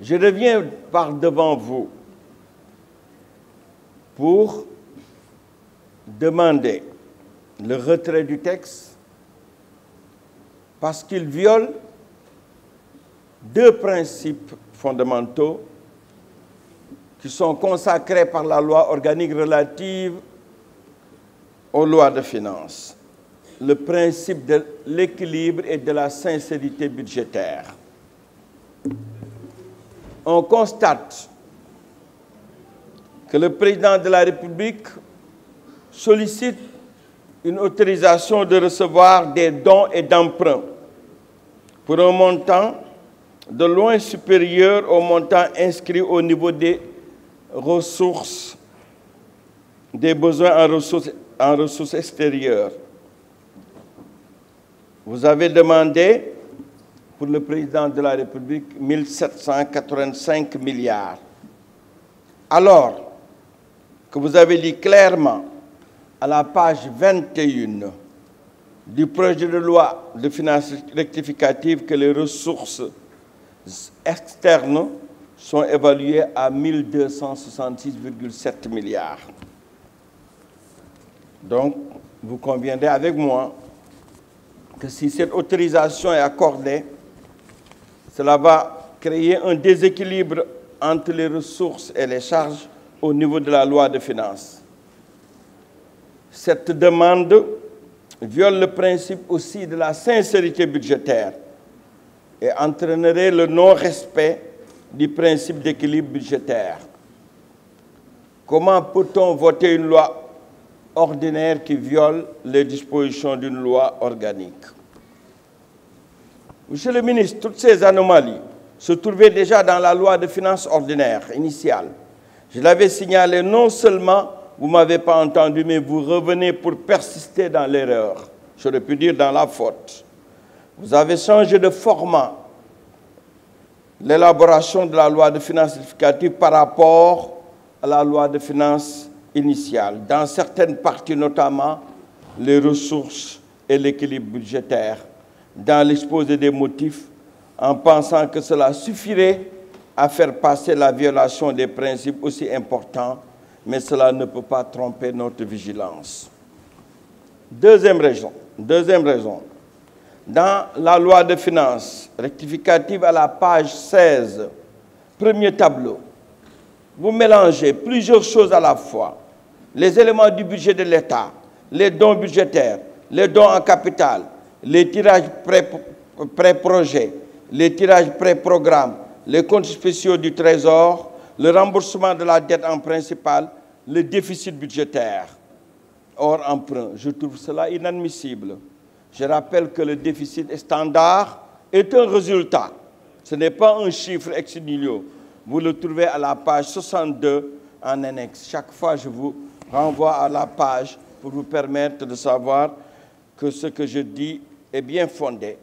Je reviens par devant vous pour demander le retrait du texte parce qu'il viole deux principes fondamentaux qui sont consacrés par la loi organique relative aux lois de finances. Le principe de l'équilibre et de la sincérité budgétaire. On constate que le président de la République sollicite une autorisation de recevoir des dons et d'emprunts pour un montant de loin supérieur au montant inscrit au niveau des ressources, des besoins en ressources extérieures. Vous avez demandé pour le président de la République 1 785 milliards. Alors que vous avez dit clairement à la page 21 du projet de loi de finances rectificative que les ressources externes sont évaluées à 1 266,7 milliards. Donc, vous conviendrez avec moi que si cette autorisation est accordée, cela va créer un déséquilibre entre les ressources et les charges au niveau de la loi de finances. Cette demande viole le principe aussi de la sincérité budgétaire et entraînerait le non-respect du principe d'équilibre budgétaire. Comment peut-on voter une loi ordinaire qui viole les dispositions d'une loi organique? Monsieur le ministre, toutes ces anomalies se trouvaient déjà dans la loi de finances ordinaire initiale. Je l'avais signalé, non seulement vous ne m'avez pas entendu, mais vous revenez pour persister dans l'erreur. J'aurais pu dire dans la faute. Vous avez changé de format l'élaboration de la loi de finances rectificative par rapport à la loi de finances initiale. Dans certaines parties, notamment les ressources et l'équilibre budgétaire, dans l'exposé des motifs, en pensant que cela suffirait à faire passer la violation des principes aussi importants, mais cela ne peut pas tromper notre vigilance. Deuxième raison. Dans la loi de finances rectificative à la page 16, premier tableau, vous mélangez plusieurs choses à la fois. Les éléments du budget de l'État, les dons budgétaires, les dons en capital, les tirages pré-projet, les tirages pré-programme, les comptes spéciaux du Trésor, le remboursement de la dette en principal, le déficit budgétaire hors emprunt. Je trouve cela inadmissible. Je rappelle que le déficit standard est un résultat. Ce n'est pas un chiffre ex nihilo. Vous le trouvez à la page 62 en annexe. Chaque fois, je vous renvoie à la page pour vous permettre de savoir que ce que je dis est bien fondé.